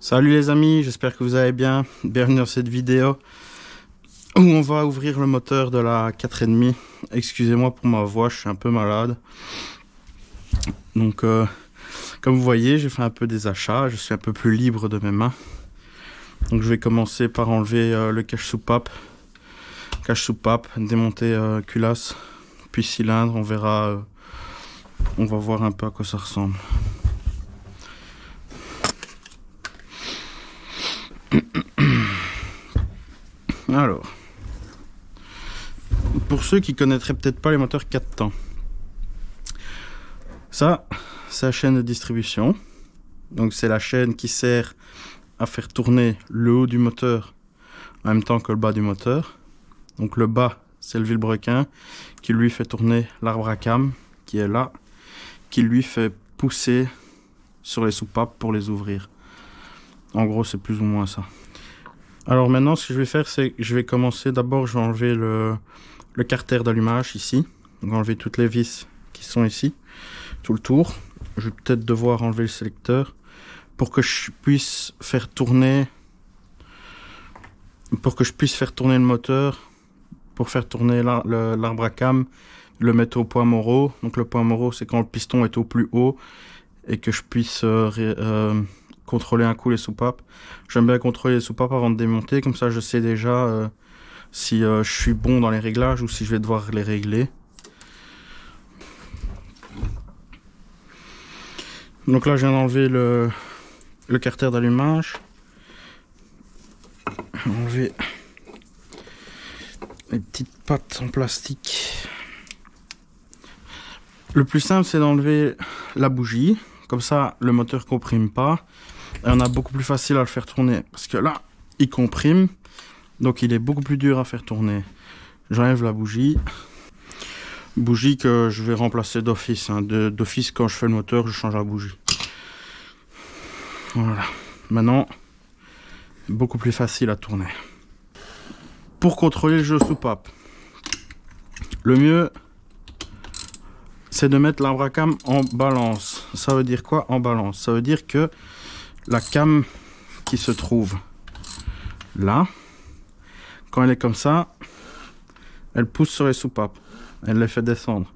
Salut les amis, j'espère que vous allez bien. Bienvenue dans cette vidéo où on va ouvrir le moteur de la 4,5. Excusez-moi pour ma voix, je suis un peu malade. Donc comme vous voyez, j'ai fait un peu des achats, je suis un peu plus libre de mes mains. Donc je vais commencer par enlever le cache-soupape, démonter culasse, puis cylindre, on verra, on va voir un peu à quoi ça ressemble. Alors, pour ceux qui connaîtraient peut-être pas les moteurs 4 temps, ça, c'est la chaîne de distribution. Donc c'est la chaîne qui sert à faire tourner le haut du moteur en même temps que le bas du moteur. Donc le bas, c'est le vilebrequin qui lui fait tourner l'arbre à cam qui est là, qui lui fait pousser sur les soupapes pour les ouvrir. En gros, c'est plus ou moins ça. Alors maintenant, ce que je vais faire, c'est que je vais commencer. D'abord, je vais enlever le carter d'allumage ici. Donc enlever toutes les vis qui sont ici, tout le tour. Je vais peut-être devoir enlever le sélecteur pour que je puisse faire tourner, le moteur, pour faire tourner l'arbre à cam, le mettre au point Moreau. Donc le point Moreau, c'est quand le piston est au plus haut et que je puisse contrôler un coup les soupapes. J'aime bien contrôler les soupapes avant de démonter, comme ça je sais déjà si je suis bon dans les réglages ou si je vais devoir les régler. Donc là je viens d'enlever le carter d'allumage. Enlever les petites pattes en plastique. Le plus simple, c'est d'enlever la bougie, comme ça le moteur comprime pas et on a beaucoup plus facile à le faire tourner, parce que là il comprime, donc il est beaucoup plus dur à faire tourner. J'enlève la bougie que je vais remplacer d'office, hein. D'office, quand je fais le moteur, je change la bougie. Voilà, maintenant beaucoup plus facile à tourner. Pour contrôler le jeu soupape, le mieux, c'est de mettre l'arbre à cam en balance. Ça veut dire quoi, en balance? Ça veut dire que la cam qui se trouve là, quand elle est comme ça, elle pousse sur les soupapes, elle les fait descendre.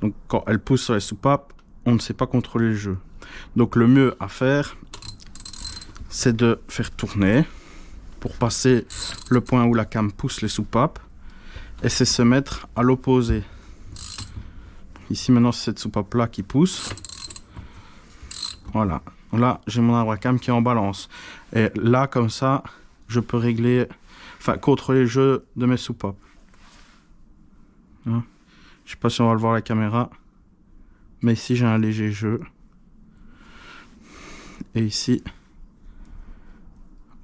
Donc quand elle pousse sur les soupapes, on ne sait pas contrôler le jeu. Donc le mieux à faire, c'est de faire tourner pour passer le point où la cam pousse les soupapes, et c'est se mettre à l'opposé. Ici maintenant, c'est cette soupape là qui pousse. Voilà. Là, j'ai mon arbre à cam qui est en balance. Et là, comme ça, je peux régler, enfin, contrôler le jeu de mes soupapes. Hein? Je sais pas si on va le voir à la caméra, mais ici, j'ai un léger jeu. Et ici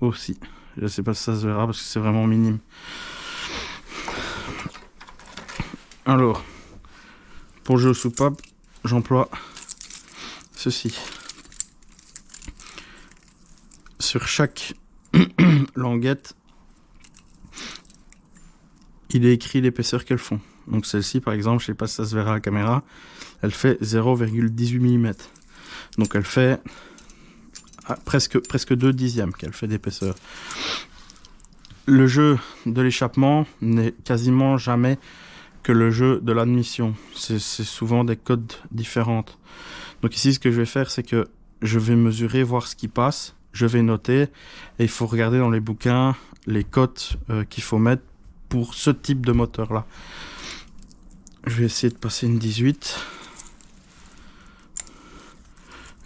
aussi. Je sais pas si ça se verra parce que c'est vraiment minime. Alors, pour le jeu soupape, j'emploie ceci. Sur chaque languette, il est écrit l'épaisseur qu'elles font. Donc celle-ci, par exemple, je sais pas si ça se verra à la caméra, elle fait 0,18 mm. Donc elle fait presque 2 dixièmes qu'elle fait d'épaisseur. Le jeu de l'échappement n'est quasiment jamais que le jeu de l'admission. C'est souvent des codes différentes. Donc ici, ce que je vais faire, c'est que je vais mesurer, voir ce qui passe. Je vais noter, et il faut regarder dans les bouquins les cotes qu'il faut mettre pour ce type de moteur là. Je vais essayer de passer une 18.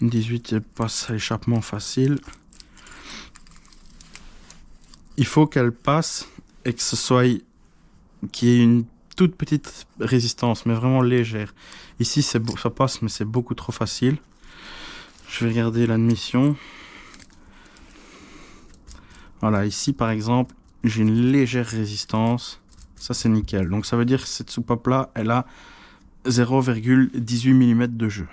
Une 18, elle passe à l'échappement facile. Il faut qu'elle passe et que ce soit qu'il y ait une toute petite résistance, mais vraiment légère. Ici ça passe, mais c'est beaucoup trop facile. Je vais regarder l'admission. Voilà, ici par exemple, j'ai une légère résistance. Ça c'est nickel. Donc ça veut dire que cette soupape là, elle a 0,18 mm de jeu.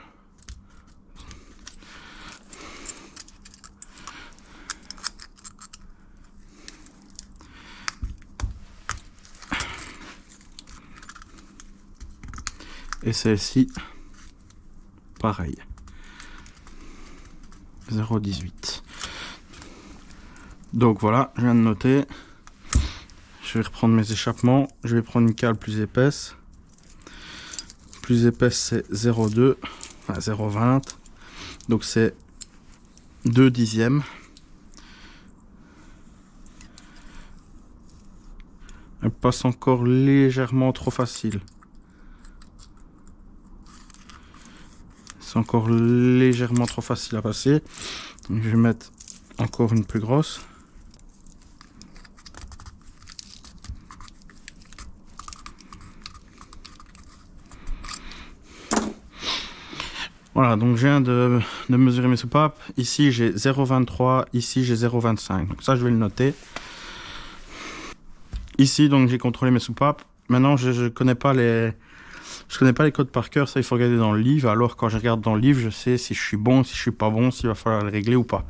Et celle-ci, pareil. 0,18. Donc voilà, je viens de noter. Je vais reprendre mes échappements. Je vais prendre une cale plus épaisse. Plus épaisse, c'est 0,2, enfin 0,20. Donc c'est 2 dixièmes. Elle passe encore légèrement trop facile. C'est encore légèrement trop facile à passer. Donc je vais mettre encore une plus grosse. Voilà, donc je viens de mesurer mes soupapes. Ici j'ai 0,23, ici j'ai 0,25. Donc ça je vais le noter. Ici donc j'ai contrôlé mes soupapes. Maintenant je connais pas les codes par cœur, ça il faut regarder dans le livre. Alors quand je regarde dans le livre, je sais si je suis bon, si je suis pas bon, s'il va falloir le régler ou pas.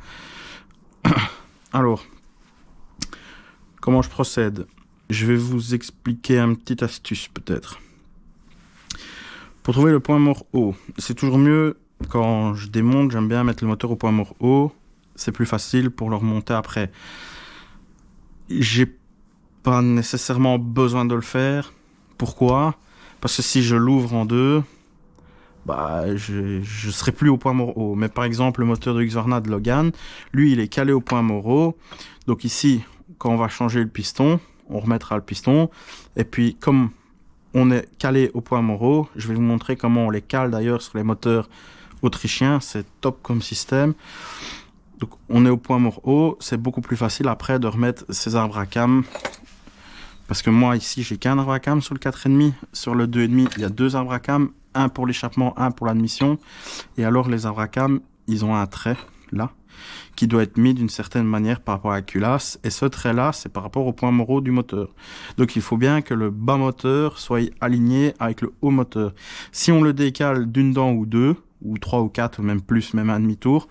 Alors, comment je procède? Je vais vous expliquer une petite astuce peut-être. Pour trouver le point mort haut, c'est toujours mieux quand je démonte, j'aime bien mettre le moteur au point mort haut. C'est plus facile pour le remonter après. J'ai pas nécessairement besoin de le faire. Pourquoi? Parce que si je l'ouvre en deux, bah, je serai plus au point mort haut. Mais par exemple, le moteur de Husqvarna de Logan, lui, il est calé au point mort haut. Donc ici, quand on va changer le piston, on remettra le piston. Et puis, comme on est calé au point mort haut, je vais vous montrer comment on les cale d'ailleurs sur les moteurs autrichiens. C'est top comme système. Donc, on est au point mort haut. C'est beaucoup plus facile après de remettre ces arbres à cam. Parce que moi, ici, j'ai qu'un arbre à cam sur le 4,5. Sur le 2,5, il y a 2 arbres à cam. Un pour l'échappement, un pour l'admission. Et alors, les arbres à cam, ils ont un trait, là, qui doit être mis d'une certaine manière par rapport à la culasse. Et ce trait-là, c'est par rapport au point mort haut du moteur. Donc, il faut bien que le bas moteur soit aligné avec le haut moteur. Si on le décale d'une dent ou deux, ou 3 ou 4, ou même plus, même un demi-tour,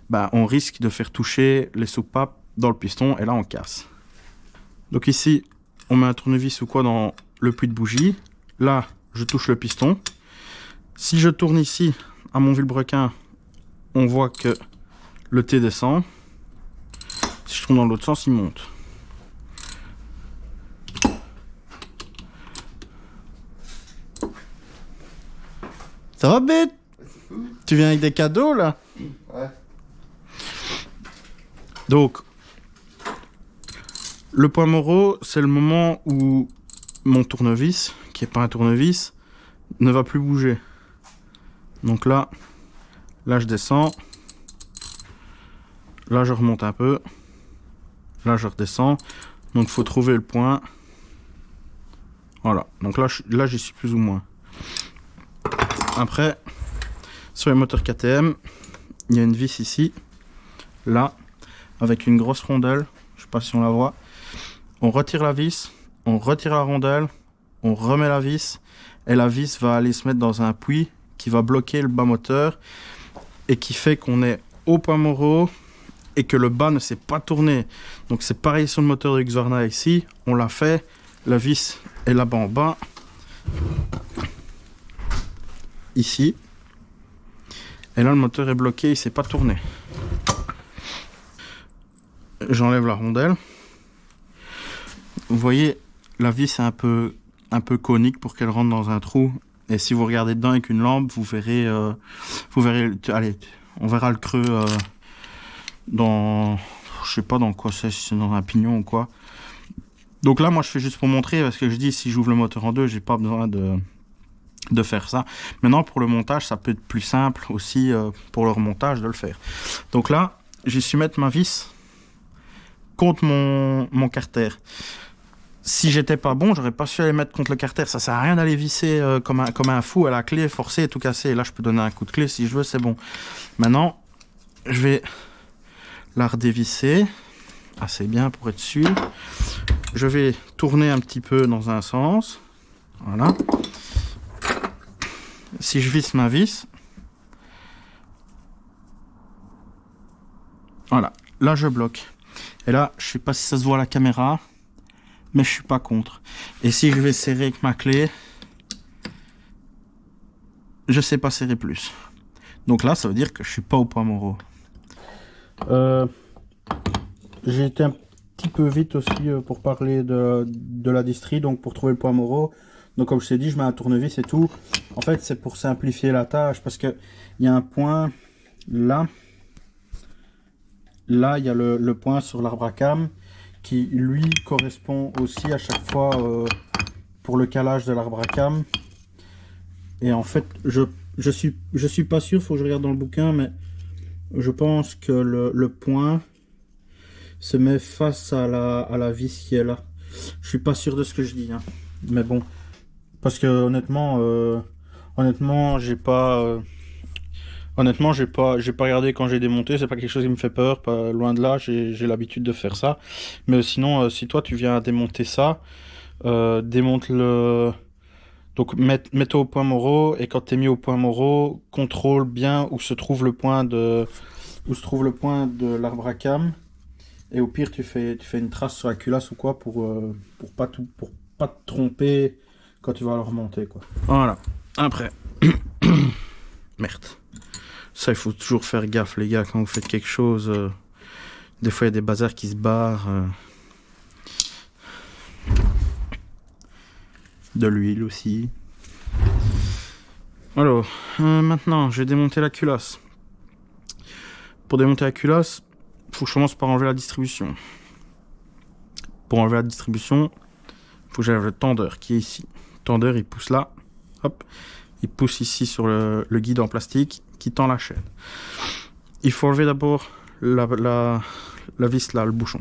ben, on risque de faire toucher les soupapes dans le piston. Et là, on casse. Donc ici, on met un tournevis ou quoi dans le puits de bougie. Là, je touche le piston. Si je tourne ici, à mon vilebrequin, on voit que le T descend. Si je tourne dans l'autre sens, il monte. Ça va, bête? Tu viens avec des cadeaux, là? Ouais. Donc, le point mort haut, c'est le moment où mon tournevis, qui n'est pas un tournevis, ne va plus bouger. Donc là je descends. Là, je remonte un peu. Là, je redescends. Donc, il faut trouver le point. Voilà. Donc là, j'y suis plus ou moins. Après, sur les moteurs KTM, il y a une vis ici. Là, avec une grosse rondelle. Je sais pas si on la voit. On retire la vis. On retire la rondelle. On remet la vis. Et la vis va aller se mettre dans un puits qui va bloquer le bas moteur. Et qui fait qu'on est au point mort haut. Et que le bas ne s'est pas tourné. Donc c'est pareil sur le moteur de Husqvarna ici. On l'a fait. La vis est là-bas en bas. Ici. Et là le moteur est bloqué, il s'est pas tourné. J'enlève la rondelle. Vous voyez, la vis est un peu conique pour qu'elle rentre dans un trou. Et si vous regardez dedans avec une lampe, vous verrez, allez, on verra le creux dans, je sais pas dans quoi c'est, si c'est dans un pignon ou quoi. Donc là, moi, je fais juste pour montrer, parce que je dis, si j'ouvre le moteur en deux, j'ai pas besoin de faire ça. Maintenant, pour le montage, ça peut être plus simple aussi pour le remontage de le faire. Donc là, j'ai su mettre ma vis contre mon carter. Si j'étais pas bon, j'aurais pas su aller mettre contre le carter. Ça sert à rien d'aller visser comme un fou à la clé, forcer et tout casser. Et là, je peux donner un coup de clé si je veux, c'est bon. Maintenant, je vais la redévisser assez bien pour être sûr. Je vais tourner un petit peu dans un sens. Voilà. Si je visse ma vis, voilà, là je bloque. Et là, je sais pas si ça se voit à la caméra, mais je suis pas contre. Et si je vais serrer avec ma clé, je sais pas serrer plus. Donc là, ça veut dire que je suis pas au point mort haut. j'ai été un petit peu vite aussi pour parler de la distrie, donc pour trouver le point Moreau. Donc comme je t'ai dit, je mets un tournevis et tout. En fait, c'est pour simplifier la tâche parce que il y a un point là. Là, il y a le point sur l'arbre à cam qui, lui, correspond aussi à chaque fois pour le calage de l'arbre à cam. Et en fait, je suis pas sûr, faut que je regarde dans le bouquin, mais je pense que le point se met face à la vis qui est là. Je suis pas sûr de ce que je dis, hein. Mais bon, parce que honnêtement, j'ai pas regardé quand j'ai démonté. C'est pas quelque chose qui me fait peur, pas loin de là. J'ai l'habitude de faire ça. Mais sinon, si toi tu viens démonter ça, démonte le. Donc mets-toi au point Moreau et quand t'es mis au point Moreau, contrôle bien où se trouve le point de l'arbre à cam. Et au pire, tu fais une trace sur la culasse ou quoi pour pas te tromper quand tu vas le remonter, quoi. Voilà. Après. Merde. Ça, il faut toujours faire gaffe, les gars, quand vous faites quelque chose. Des fois, il y a des bazars qui se barrent. De l'huile aussi. Alors, maintenant, je vais démonter la culasse. Pour démonter la culasse, il faut que je commence par enlever la distribution. Pour enlever la distribution, il faut que j'enlève le tendeur qui est ici. Le tendeur, il pousse là. Hop. Il pousse ici sur le guide en plastique qui tend la chaîne. Il faut enlever d'abord la vis là, le bouchon.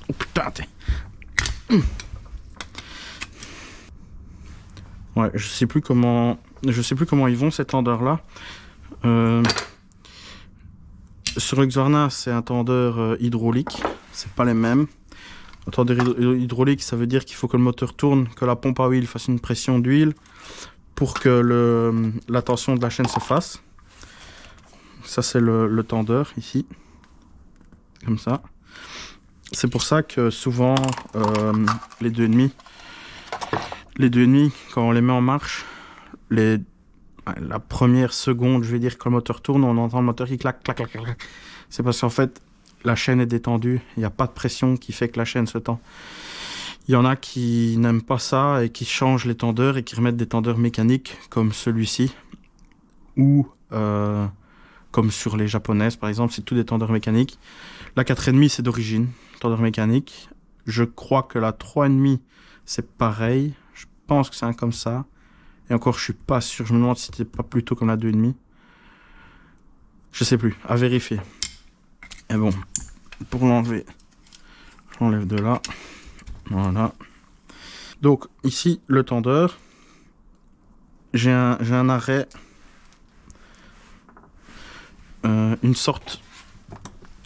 Oh putain, t'es... Ouais, je sais plus comment ils vont ces tendeurs là. Sur le Xorna, c'est un tendeur hydraulique, c'est pas les mêmes. Un tendeur hydraulique, ça veut dire qu'il faut que le moteur tourne, que la pompe à huile fasse une pression d'huile pour que la tension de la chaîne se fasse. Ça, c'est le tendeur ici, comme ça. C'est pour ça que souvent les 2,5, quand on les met en marche, la première seconde, je vais dire, quand le moteur tourne, on entend le moteur qui claque, clac, clac, clac. C'est parce qu'en fait, la chaîne est détendue. Il n'y a pas de pression qui fait que la chaîne se tend. Il y en a qui n'aiment pas ça et qui changent les tendeurs et qui remettent des tendeurs mécaniques comme celui-ci. Ou comme sur les japonaises, par exemple, c'est tous des tendeurs mécaniques. La 4,5, c'est d'origine, tendeur mécanique. Je crois que la 3,5, c'est pareil. Je pense que c'est un comme ça. Et encore, je suis pas sûr. Je me demande si c'était pas plutôt comme la 2,5. Je sais plus. À vérifier. Et bon, pour l'enlever, j'enlève de là. Voilà. Donc, ici, le tendeur. J'ai un arrêt. Une sorte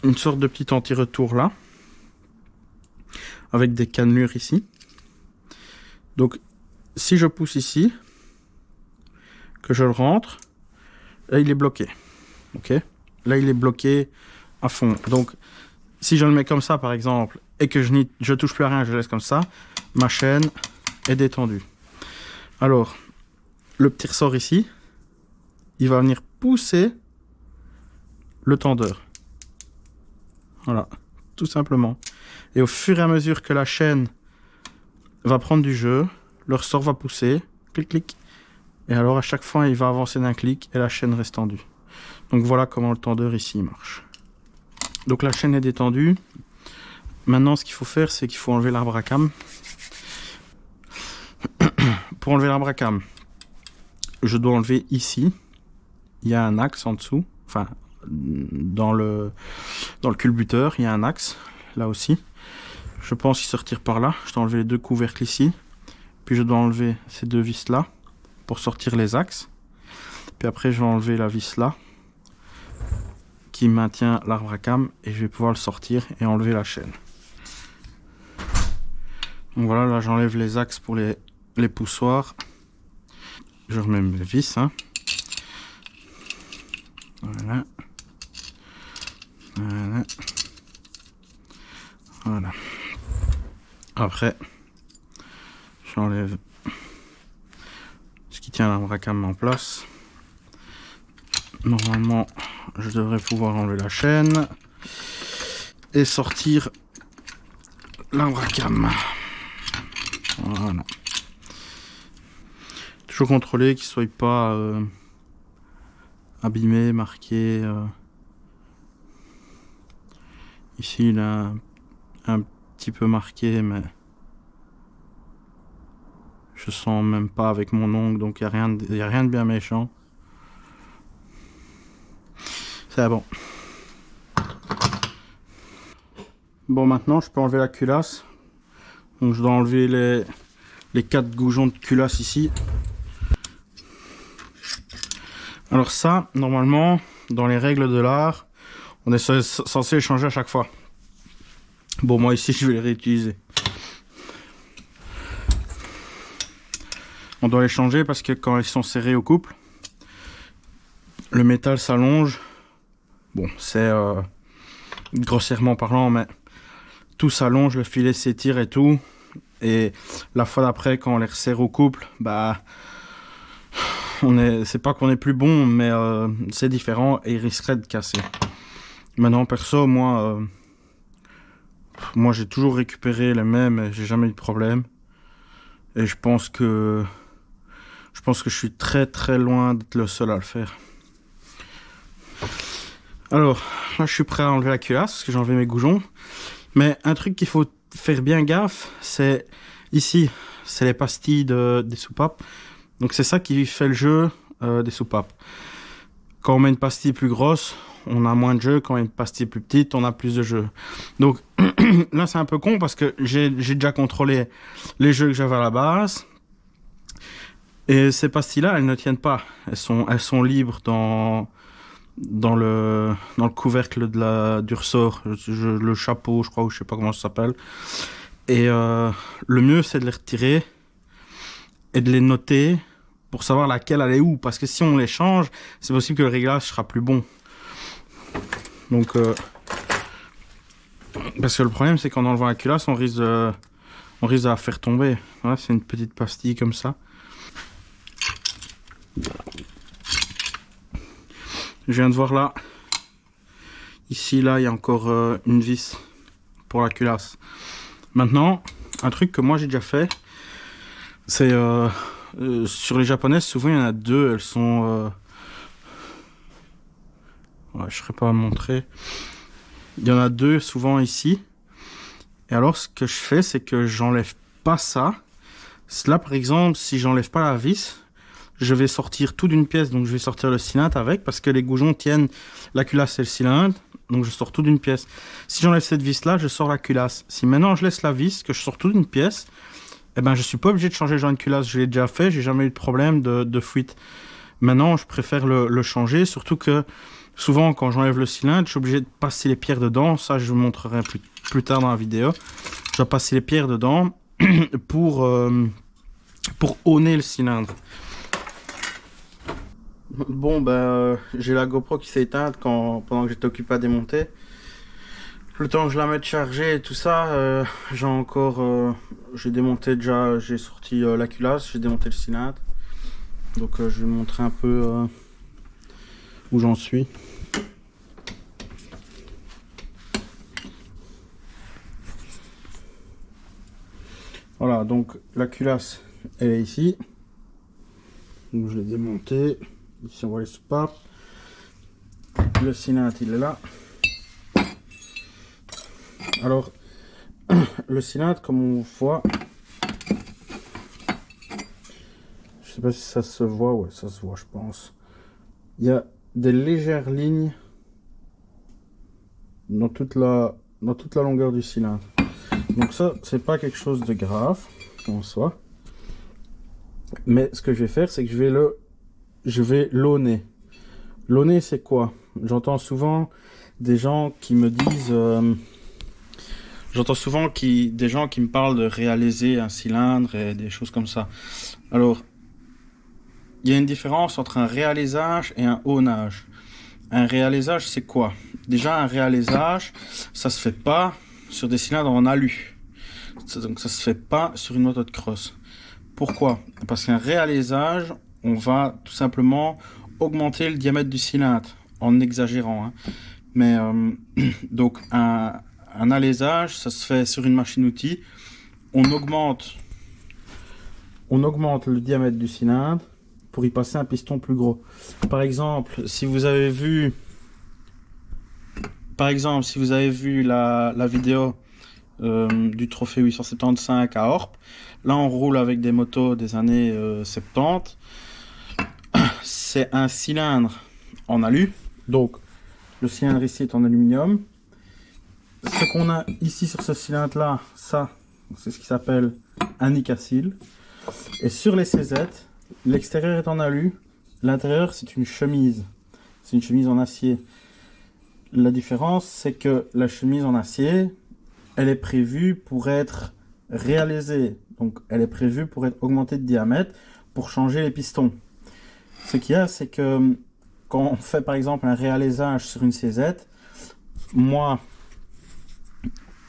de petit anti-retour là. Avec des cannelures ici. Donc, si je pousse ici, que je le rentre, là il est bloqué. Ok, là il est bloqué à fond. Donc si je le mets comme ça par exemple et que je touche plus à rien, je laisse comme ça, ma chaîne est détendue. Alors le petit ressort ici, il va venir pousser le tendeur. Voilà, tout simplement. Et au fur et à mesure que la chaîne va prendre du jeu, le ressort va pousser, clic clic. Et alors à chaque fois, il va avancer d'un clic et la chaîne reste tendue. Donc voilà comment le tendeur ici marche. Donc la chaîne est détendue. Maintenant, ce qu'il faut faire, c'est qu'il faut enlever l'arbre à cam. Pour enlever l'arbre à cam, je dois enlever ici. Il y a un axe en dessous. Enfin, dans le culbuteur, il y a un axe. Là aussi. Je pense qu'il se retire par là. Je dois enlever les deux couvercles ici. Puis je dois enlever ces deux vis là pour sortir les axes. Puis après je vais enlever la vis là qui maintient l'arbre à cam et je vais pouvoir le sortir et enlever la chaîne. Donc voilà, là j'enlève les axes pour les poussoirs. Je remets mes vis. Hein. Voilà. Voilà. Voilà. Après, j'enlève ce qui tient l'arbre à cam en place. Normalement, je devrais pouvoir enlever la chaîne et sortir l'imbracam. Voilà. Toujours contrôler qu'il ne soit pas abîmé, marqué. Ici, il a un petit peu marqué, mais je sens même pas avec mon ongle, donc il n'y a rien de bien méchant. C'est bon. Bon, maintenant, je peux enlever la culasse. Donc, je dois enlever les 4 goujons de culasse ici. Alors ça, normalement, dans les règles de l'art, on est censé les changer à chaque fois. Bon, moi ici, je vais les réutiliser. On doit les changer parce que quand ils sont serrés au couple, le métal s'allonge. Bon, c'est grossièrement parlant, mais tout s'allonge, le filet s'étire et tout. Et la fois d'après, quand on les resserre au couple, bah, c'est pas qu'on est plus bon, mais c'est différent et il risquerait de casser. Maintenant, perso, moi j'ai toujours récupéré les mêmes et j'ai jamais eu de problème. Et je pense que je suis très très loin d'être le seul à le faire. Alors, là je suis prêt à enlever la culasse parce que j'ai enlevé mes goujons. Mais un truc qu'il faut faire bien gaffe, c'est ici, c'est les pastilles des soupapes. Donc c'est ça qui fait le jeu des soupapes. Quand on met une pastille plus grosse, on a moins de jeu. Quand on met une pastille plus petite, on a plus de jeu. Donc là c'est un peu con parce que j'ai déjà contrôlé les jeux que j'avais à la base. Et ces pastilles-là, elles ne tiennent pas. Elles sont libres dans le couvercle du ressort, le chapeau, je crois, ou je sais pas comment ça s'appelle. Et le mieux, c'est de les retirer et de les noter pour savoir laquelle elle est où. Parce que si on les change, c'est possible que le réglage sera plus bon. Donc, parce que le problème, c'est qu'en enlevant la culasse, on risque de la faire tomber. Voilà, c'est une petite pastille comme ça. Je viens de voir là. Ici, là, il y a encore une vis pour la culasse. Maintenant, un truc que moi j'ai déjà fait, c'est sur les japonaises, souvent il y en a deux, elles sont... Ouais, je ne saurais pas montrer. Il y en a deux souvent ici. Et alors, ce que je fais, c'est que j'enlève pas ça. Là, par exemple, si j'enlève pas la vis, je vais sortir tout d'une pièce. Donc, je vais sortir le cylindre avec, parce que les goujons tiennent la culasse et le cylindre. Donc, je sors tout d'une pièce. Si j'enlève cette vis-là, je sors la culasse. Si maintenant, je laisse la vis, que je sors tout d'une pièce, eh ben, je suis pas obligé de changer le joint de culasse. Je l'ai déjà fait, j'ai jamais eu de problème de fuite. Maintenant, je préfère le changer, surtout que souvent, quand j'enlève le cylindre, je suis obligé de passer les pierres dedans. Ça, je vous montrerai plus tard dans la vidéo. Je dois passer les pierres dedans pour honner le cylindre. Bon, ben, j'ai la GoPro qui s'est éteinte pendant que j'étais occupé à démonter. Le temps que je la mette chargée et tout ça, j'ai démonté déjà, j'ai sorti la culasse, j'ai démonté le cylindre. Donc, je vais vous montrer un peu où j'en suis. Voilà, donc la culasse, elle est ici. Donc, je l'ai démontée. Ici, on voit les soupapes. Le cylindre, il est là. Alors, le cylindre, comme on voit, je sais pas si ça se voit, ouais, ça se voit, je pense. Il y a des légères lignes dans toute la longueur du cylindre. Donc ça, c'est pas quelque chose de grave en soi. Mais ce que je vais faire, c'est que je vais l'auner. L'auner, c'est quoi? J'entends souvent des gens qui me disent... des gens qui me parlent de réaliser un cylindre et des choses comme ça. Alors, il y a une différence entre un réalisage et un aunage. Un réalisage, c'est quoi? Déjà, un réalisage, ça se fait pas sur des cylindres en alu. Donc, ça se fait pas sur une moto de cross. Pourquoi? Parce qu'un réalisage, on va tout simplement augmenter le diamètre du cylindre en exagérant, hein. Mais donc un alésage, ça se fait sur une machine-outil. On augmente le diamètre du cylindre pour y passer un piston plus gros. Par exemple, si vous avez vu la vidéo du trophée 875 à Orp, là on roule avec des motos des années 70. C'est un cylindre en alu, donc le cylindre ici est en aluminium. Ce qu'on a ici sur ce cylindre là, ça c'est ce qui s'appelle un icacile. Et sur les CZ, l'extérieur est en alu, l'intérieur c'est une chemise. C'est une chemise en acier. La différence, c'est que la chemise en acier, elle est prévue pour être réalisée. Donc, elle est prévue pour être augmentée de diamètre pour changer les pistons. Ce qu'il y a, c'est que quand on fait par exemple un réalisage sur une CZ, moi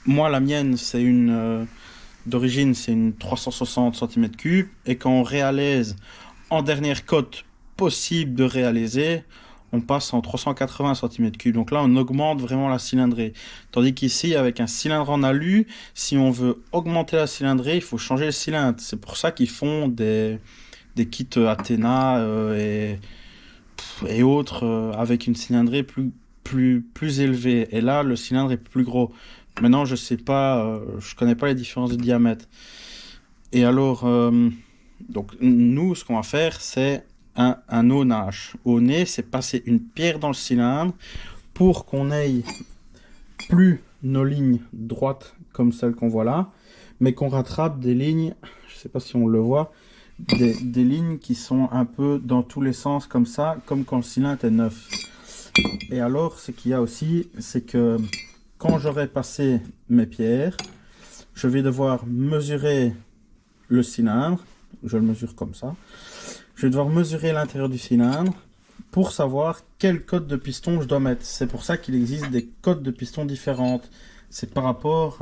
la mienne, c'est une d'origine, c'est une 360 cm3. Et quand on réalise en dernière cote possible de réaliser, on passe en 380 cm3. Donc là, on augmente vraiment la cylindrée. Tandis qu'ici, avec un cylindre en alu, si on veut augmenter la cylindrée, il faut changer le cylindre. C'est pour ça qu'ils font des kits Athena et autres avec une cylindrée plus élevée. Et là, le cylindre est plus gros. Maintenant, je sais pas, je connais pas les différences de diamètre. Et alors, donc nous, ce qu'on va faire, c'est un aunage. Auner, c'est passer une pierre dans le cylindre pour qu'on ait plus nos lignes droites comme celles qu'on voit là, mais qu'on rattrape des lignes, je sais pas si on le voit, des lignes qui sont un peu dans tous les sens comme ça, comme quand le cylindre est neuf. Et alors, ce qu'il y a aussi, c'est que quand j'aurai passé mes pierres, je vais devoir mesurer le cylindre. Je le mesure comme ça. Je vais devoir mesurer l'intérieur du cylindre pour savoir quelle cote de piston je dois mettre. C'est pour ça qu'il existe des cotes de piston différentes. C'est par rapport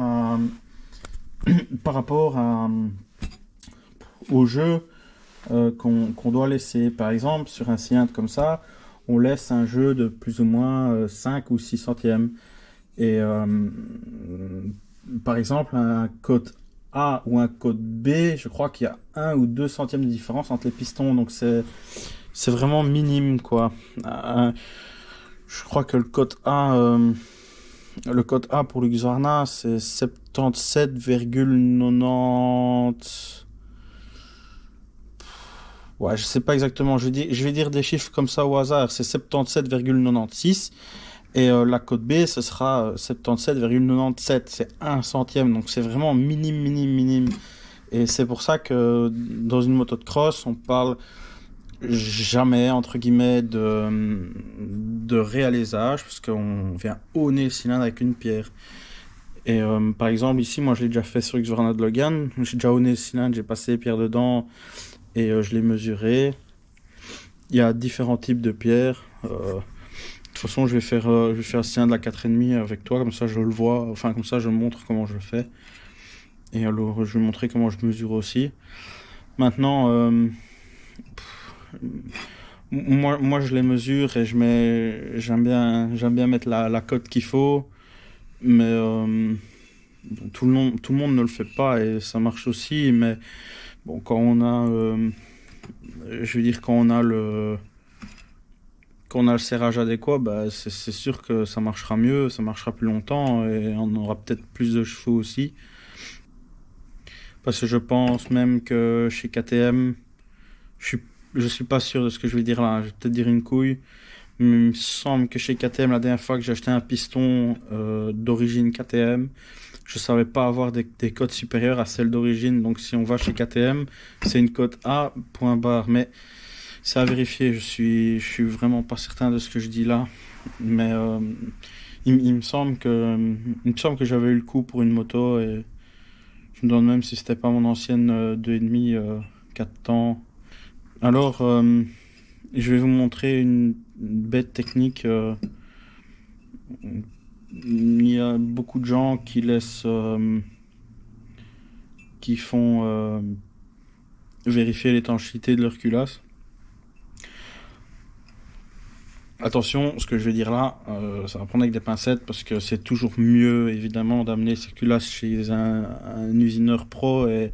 au jeu qu'on doit laisser. Par exemple, sur un cylindre comme ça, on laisse un jeu de plus ou moins 5 ou 6 centièmes. Et par exemple, un code A ou un code B, je crois qu'il y a 1 ou 2 centièmes de différence entre les pistons. Donc c'est vraiment minime, quoi. Je crois que le code A pour le Husqvarna, c'est 77,90. Ouais, je sais pas exactement. Je vais dire des chiffres comme ça au hasard. C'est 77,96. Et la cote B, ce sera 77,97. C'est 1 centième. Donc c'est vraiment minime. Et c'est pour ça que dans une moto de cross, on parle jamais, entre guillemets, de réalisage, parce qu'on vient auner le cylindre avec une pierre. Et par exemple, ici, moi je l'ai déjà fait sur Husqvarna de Logan. J'ai déjà auné le cylindre, j'ai passé les pierres dedans et je l'ai mesuré. Il y a différents types de pierres. De toute façon, je vais faire le cylindre de la 4,5 avec toi, comme ça je le vois, enfin comme ça je montre comment je le fais. Et alors je vais montrer comment je mesure aussi. Maintenant, moi je les mesure et j'aime bien mettre la cote qu'il faut, mais bon, tout le monde ne le fait pas et ça marche aussi. Mais bon, quand on a le serrage adéquat, bah, c'est sûr que ça marchera mieux, ça marchera plus longtemps et on aura peut-être plus de chevaux aussi. Parce que je pense même que chez KTM, je suis pas sûr de ce que je vais dire là, je vais peut-être dire une couille, mais il me semble que chez KTM, la dernière fois que j'ai acheté un piston d'origine KTM, je savais pas avoir des cotes supérieures à celles d'origine. Donc si on va chez KTM, c'est une cote A, point barre. Mais c'est à vérifier, je suis vraiment pas certain de ce que je dis là. Mais il me semble que j'avais eu le coup pour une moto et je me demande même si c'était pas mon ancienne 2,5 4 temps. Alors, je vais vous montrer une bête technique. Il y a beaucoup de gens qui font vérifier l'étanchéité de leur culasse. Attention, ce que je vais dire là, ça va prendre avec des pincettes parce que c'est toujours mieux évidemment d'amener ces culasses chez un usineur pro et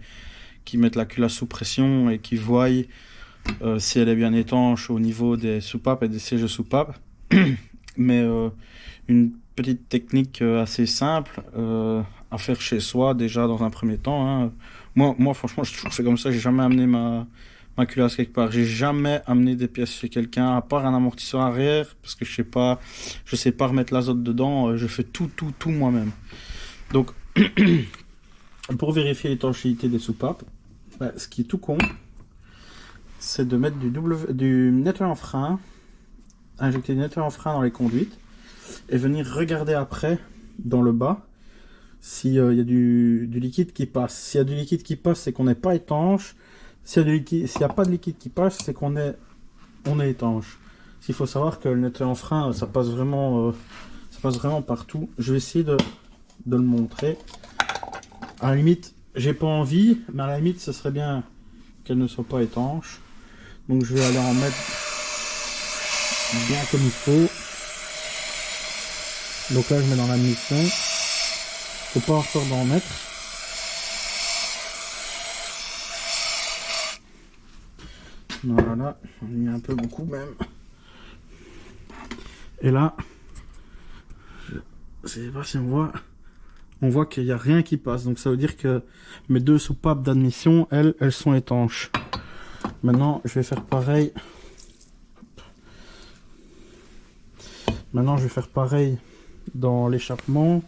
qui mette la culasse sous pression et qui voie si elle est bien étanche au niveau des soupapes et des sièges de soupapes. Mais une petite technique assez simple à faire chez soi déjà dans un premier temps. Hein. Moi franchement, j'ai toujours fait comme ça, j'ai jamais amené ma culasse quelque part. J'ai jamais amené des pièces chez quelqu'un, à part un amortisseur arrière, parce que je sais pas remettre l'azote dedans, je fais tout moi-même. Donc, pour vérifier l'étanchéité des soupapes, bah, ce qui est tout con, c'est de mettre du nettoyant frein, injecter du nettoyant frein dans les conduites, et venir regarder après, dans le bas, s'il y a du liquide qui passe. S'il y a du liquide qui passe, c'est qu'on n'est pas étanche. S'il n'y a pas de liquide qui passe, c'est qu'on est étanche. Il faut savoir que le nettoyant frein, ça passe vraiment partout. Je vais essayer de le montrer. À la limite, j'ai pas envie, mais à la limite, ce serait bien qu'elle ne soit pas étanche. Donc je vais aller en mettre bien comme il faut. Donc là, je mets dans l'admission. Faut pas avoir peur d'en mettre. Voilà, on y met un peu beaucoup même. Et là, je sais pas si on voit qu'il n'y a rien qui passe. Donc ça veut dire que mes deux soupapes d'admission, elles sont étanches. Maintenant, je vais faire pareil. Maintenant, je vais faire pareil dans l'échappement.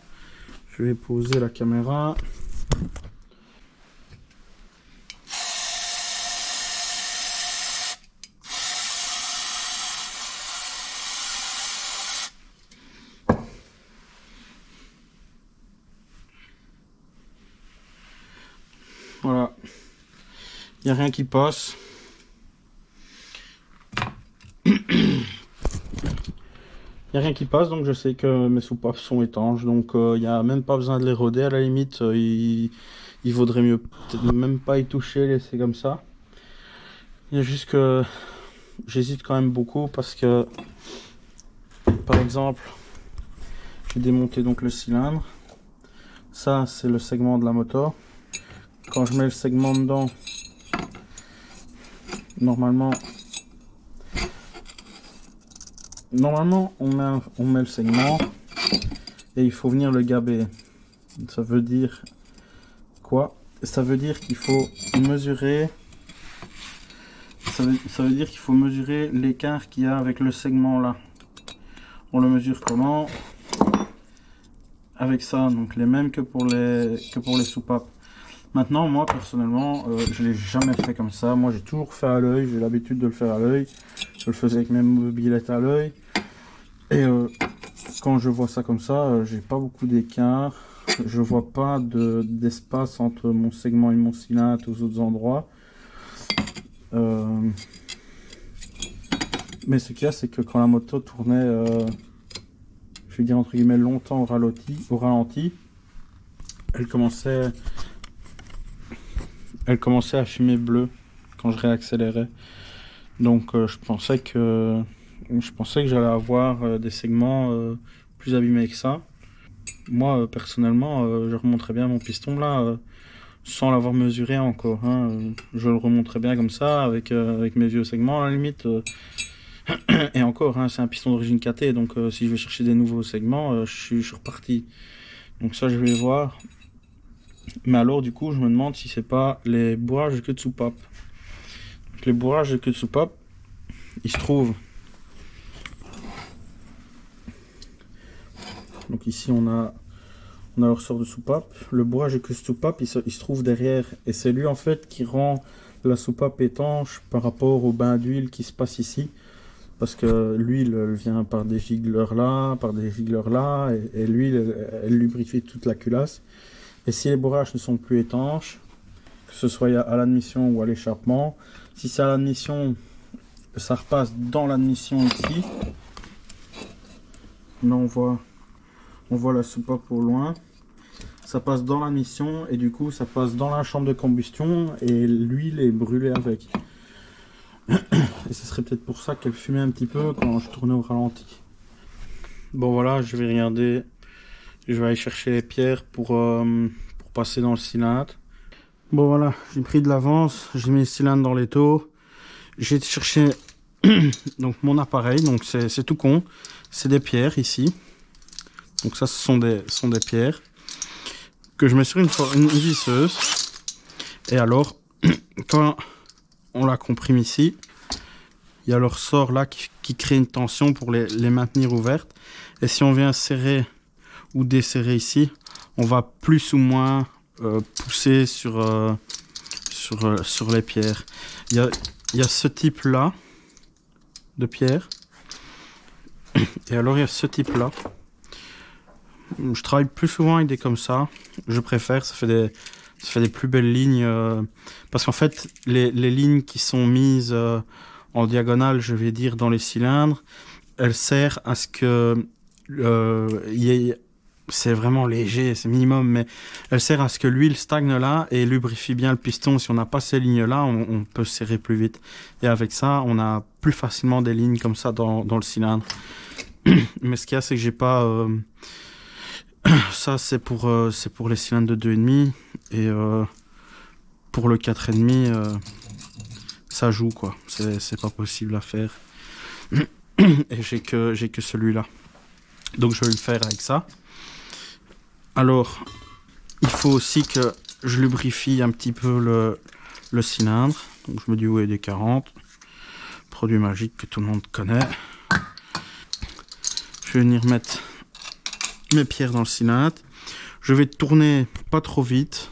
Je vais poser la caméra. Voilà, il n'y a rien qui passe. Il n'y a rien qui passe, donc je sais que mes soupapes sont étanches. Donc il n'y a même pas besoin de les roder. À la limite, il vaudrait mieux peut-être même pas y toucher, laisser comme ça. Il y a juste que j'hésite quand même beaucoup parce que, par exemple, j'ai démonté donc le cylindre. Ça, c'est le segment de la moto. Quand je mets le segment dedans, normalement on met le segment et il faut venir le gaber. Ça veut dire quoi? Ça veut dire qu'il faut mesurer. Ça veut dire qu'il faut mesurer l'écart qu'il y a avec le segment là. On le mesure comment? Avec ça, donc les mêmes que pour les soupapes. Maintenant, moi personnellement, je l'ai jamais fait comme ça. Moi, j'ai toujours fait à l'œil. J'ai l'habitude de le faire à l'œil. Je le faisais avec mes mobilettes à l'œil. Et quand je vois ça comme ça, j'ai pas beaucoup d'écart. Je vois pas d'espace entre mon segment et mon cylindre aux autres endroits. Mais ce qu'il y a, c'est que quand la moto tournait, je vais dire entre guillemets longtemps au ralenti, elle commençait à fumer bleu quand je réaccélérais. Donc je pensais que j'allais avoir des segments plus abîmés que ça. Moi personnellement, je remonterais bien mon piston là sans l'avoir mesuré encore. Hein. Je le remonterais bien comme ça avec mes vieux segments à la limite. Et encore, hein, c'est un piston d'origine KT, donc si je vais chercher des nouveaux segments, je suis reparti. Donc ça, je vais voir. Mais alors, du coup, je me demande si c'est pas les bourrages de queue de soupape. Donc, les bourrages de queue de soupape, ils se trouvent. Donc ici, on a le ressort de soupape. Le bourrage de queue de soupape, il se trouve derrière. Et c'est lui, en fait, qui rend la soupape étanche par rapport au bain d'huile qui se passe ici. Parce que l'huile vient par des gicleurs là, et l'huile, elle lubrifie toute la culasse. Et si les bourrages ne sont plus étanches, que ce soit à l'admission ou à l'échappement, si c'est à l'admission, ça repasse dans l'admission ici. Là on voit la soupape au loin. Ça passe dans l'admission et du coup ça passe dans la chambre de combustion et l'huile est brûlée avec. Et ce serait peut-être pour ça qu'elle fumait un petit peu quand je tournais au ralenti. Bon voilà, je vais regarder. Je vais aller chercher les pierres pour passer dans le cylindre. Bon voilà, j'ai pris de l'avance, j'ai mis le cylindre dans l'étau. J'ai cherché donc mon appareil, donc c'est tout con. C'est des pierres ici. Donc ça, ce sont des pierres que je mets sur une visseuse. Et alors, quand on la comprime ici, il y a le ressort là qui crée une tension pour les maintenir ouvertes. Et si on vient serrer ou desserrer ici, on va plus ou moins pousser sur les pierres. Il y a ce type là de pierre. Et alors il y a ce type là. Je travaille plus souvent avec des comme ça. Je préfère, ça fait des plus belles lignes. Parce qu'en fait, les lignes qui sont mises en diagonale, je vais dire, dans les cylindres, elles servent à ce que c'est vraiment léger, c'est minimum, mais elle sert à ce que l'huile stagne là et lubrifie bien le piston. Si on n'a pas ces lignes-là, on peut serrer plus vite. Et avec ça, on a plus facilement des lignes comme ça dans le cylindre. Mais ce qu'il y a, c'est que j'ai pas... ça, c'est pour les cylindres de 2,5. Et pour le 4,5, ça joue, quoi. C'est pas possible à faire. Et j'ai que celui-là. Donc, je vais le faire avec ça. Alors, il faut aussi que je lubrifie un petit peu le cylindre. Donc, je me dis où est des 40. Produit magique que tout le monde connaît. Je vais venir mettre mes pierres dans le cylindre. Je vais tourner pas trop vite.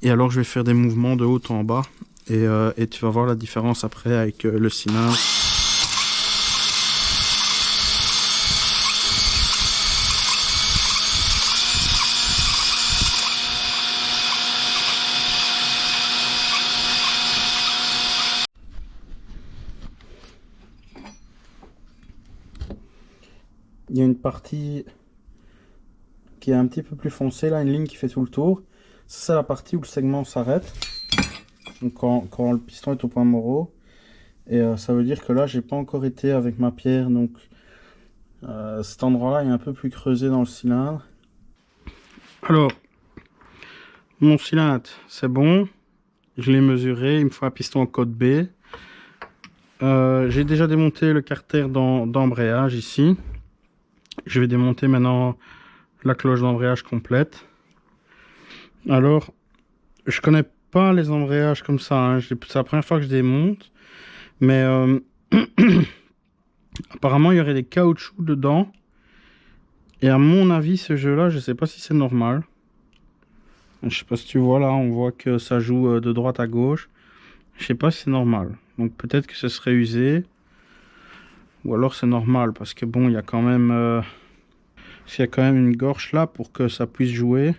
Et alors, je vais faire des mouvements de haut en bas. Et tu vas voir la différence après avec le cylindre. Il y a une partie qui est un petit peu plus foncée, là, une ligne qui fait tout le tour. Ça, c'est la partie où le segment s'arrête. Donc quand le piston est au point moro. Et ça veut dire que là, j'ai pas encore été avec ma pierre. Donc cet endroit-là est un peu plus creusé dans le cylindre. Alors, mon cylindre, c'est bon. Je l'ai mesuré. Il me faut un piston en code B. J'ai déjà démonté le carter d'embrayage ici. Je vais démonter maintenant la cloche d'embrayage complète. Alors, je connais pas les embrayages comme ça, hein. C'est la première fois que je démonte. Mais apparemment, il y aurait des caoutchoucs dedans. Et à mon avis, ce jeu-là, je sais pas si c'est normal. Je sais pas si tu vois là, on voit que ça joue de droite à gauche. Je sais pas si c'est normal. Donc peut-être que ce serait usé. Ou alors c'est normal, parce que bon, il y a quand même... s'il y a quand même une gorge là pour que ça puisse jouer.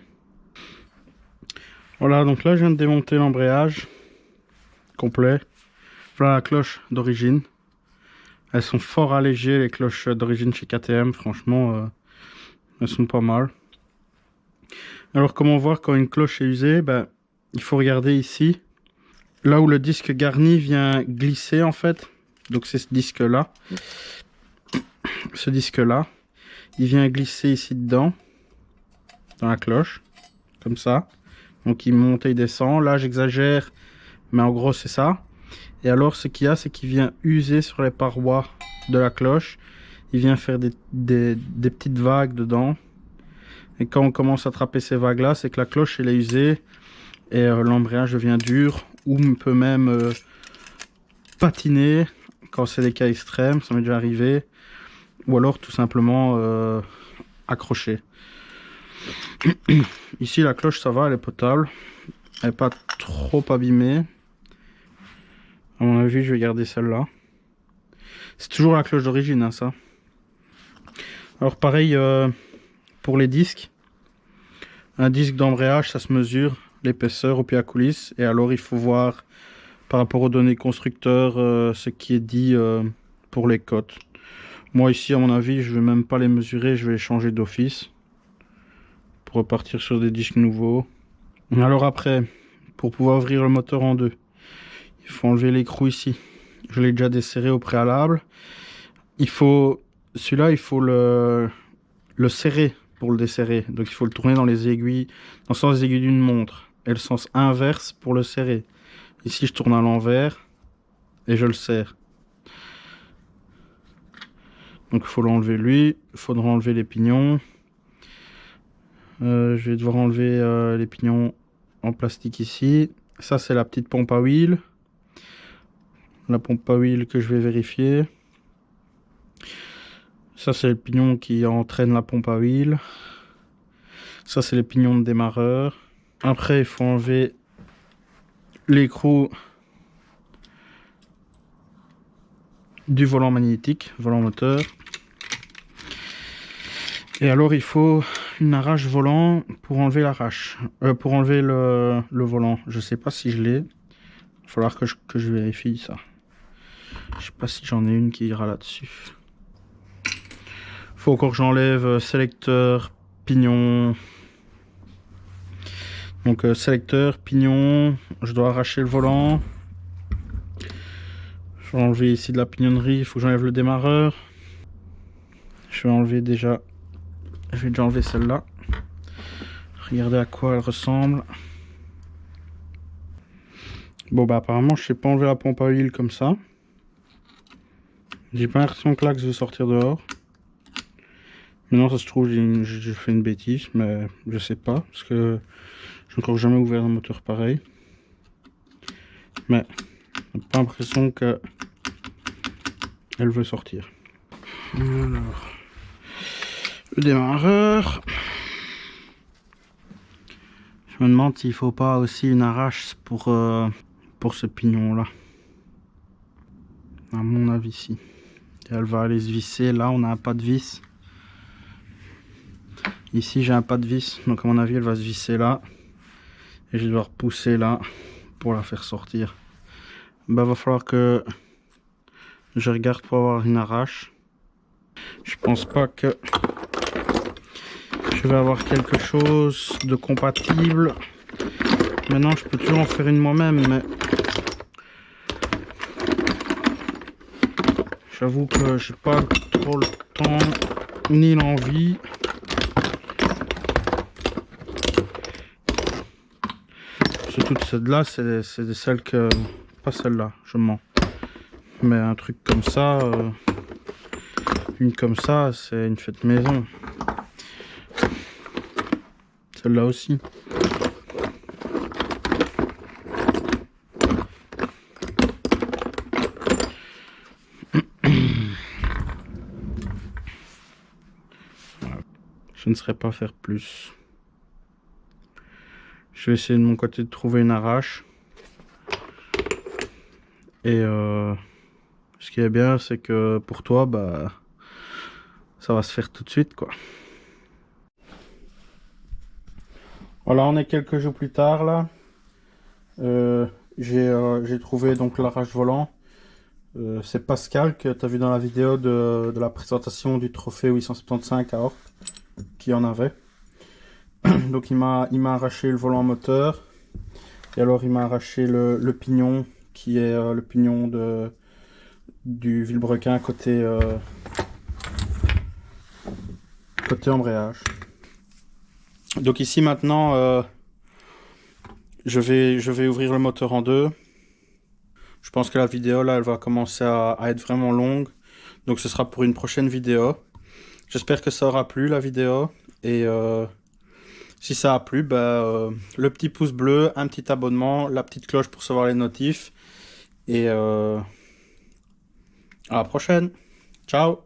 Voilà, donc là je viens de démonter l'embrayage complet. Voilà la cloche d'origine. Elles sont fort allégées, les cloches d'origine chez KTM, franchement, elles sont pas mal. Alors comment voir quand une cloche est usée? Ben, il faut regarder ici. Là où le disque garni vient glisser en fait. Donc c'est ce disque là. Ce disque là. Il vient glisser ici dedans. Dans la cloche. Comme ça. Donc il monte et il descend. Là j'exagère. Mais en gros c'est ça. Et alors ce qu'il y a, c'est qu'il vient user sur les parois de la cloche. Il vient faire des petites vagues dedans. Et quand on commence à attraper ces vagues là, c'est que la cloche elle est usée. Et l'embrayage devient dur. Ou on peut même patiner. Quand c'est des cas extrêmes, ça m'est déjà arrivé. Ou alors tout simplement accrocher. Ici la cloche ça va, elle est potable. Elle n'est pas trop abîmée. À mon avis, je vais garder celle-là. C'est toujours la cloche d'origine, hein, ça. Alors pareil pour les disques. Un disque d'embrayage, ça se mesure l'épaisseur au pied à coulisse. Et alors il faut voir par rapport aux données constructeurs ce qui est dit pour les cotes. Moi ici, à mon avis, je vais même pas les mesurer, je vais les changer d'office. Pour repartir sur des disques nouveaux. Alors après, pour pouvoir ouvrir le moteur en deux, Il faut enlever l'écrou ici. Je l'ai déjà desserré au préalable. Celui-là, il faut le serrer pour le desserrer. Donc il faut le tourner dans les aiguilles, dans le sens des aiguilles d'une montre. Et le sens inverse pour le serrer. Ici, je tourne à l'envers et je le serre. Donc il faut l'enlever lui. Il faudra enlever les pignons. Je vais devoir enlever les pignons en plastique ici. Ça, c'est la petite pompe à huile. La pompe à huile que je vais vérifier. Ça, c'est le pignon qui entraîne la pompe à huile. Ça, c'est les pignons de démarreur. Après, il faut enlever l'écrou du volant magnétique, volant moteur. Et alors, il faut une arrache volant pour enlever l'arrache. Pour enlever le volant. Je sais pas si je l'ai. Il va falloir que je vérifie ça. Je sais pas si j'en ai une qui ira là-dessus. Faut encore que j'enlève sélecteur, pignon. Donc sélecteur, pignon. Je dois arracher le volant. Je vais enlever ici de la pignonnerie. Il faut que j'enlève le démarreur. Je vais enlever déjà. Je vais déjà enlever celle-là. Regardez à quoi elle ressemble. Bon bah apparemment je sais pas enlever la pompe à huile comme ça. J'ai pas l'impression que l'axe veut sortir dehors. Maintenant ça se trouve j'ai fait une bêtise, mais je sais pas parce que j'ai encore jamais ouvert un moteur pareil. Mais j'ai pas l'impression que elle veut sortir. Alors le démarreur. Je me demande s'il faut pas aussi une arrache pour ce pignon là. À mon avis ici. Elle va aller se visser. Là on a un pas de vis. Ici j'ai un pas de vis. Donc à mon avis elle va se visser là. Et je vais devoir pousser là pour la faire sortir. Bah va falloir que je regarde pour avoir une arrache. Je pense pas que je vais avoir quelque chose de compatible. Maintenant je peux toujours en faire une moi-même, mais j'avoue que j'ai pas trop le temps ni l'envie. Surtout celle-là, c'est celle que... Pas celle-là, je mens. Mais un truc comme ça, une comme ça, c'est une fête maison. Celle-là aussi. Je ne saurais pas faire plus. Je vais essayer de mon côté de trouver une arrache. Et ce qui est bien, c'est que pour toi, bah, ça va se faire tout de suite, quoi. Voilà, on est quelques jours plus tard là. J'ai trouvé donc l'arrache volant. C'est Pascal que tu as vu dans la vidéo de la présentation du trophée 875 à Orc qui en avait. Donc il m'a arraché le volant moteur et alors il m'a arraché le pignon qui est le pignon du vilebrequin côté embrayage. Donc ici maintenant je vais ouvrir le moteur en deux. Je pense que la vidéo là elle va commencer à être vraiment longue, donc ce sera pour une prochaine vidéo. J'espère que ça aura plu la vidéo et si ça a plu, bah, le petit pouce bleu, un petit abonnement, la petite cloche pour recevoir les notifs et à la prochaine. Ciao.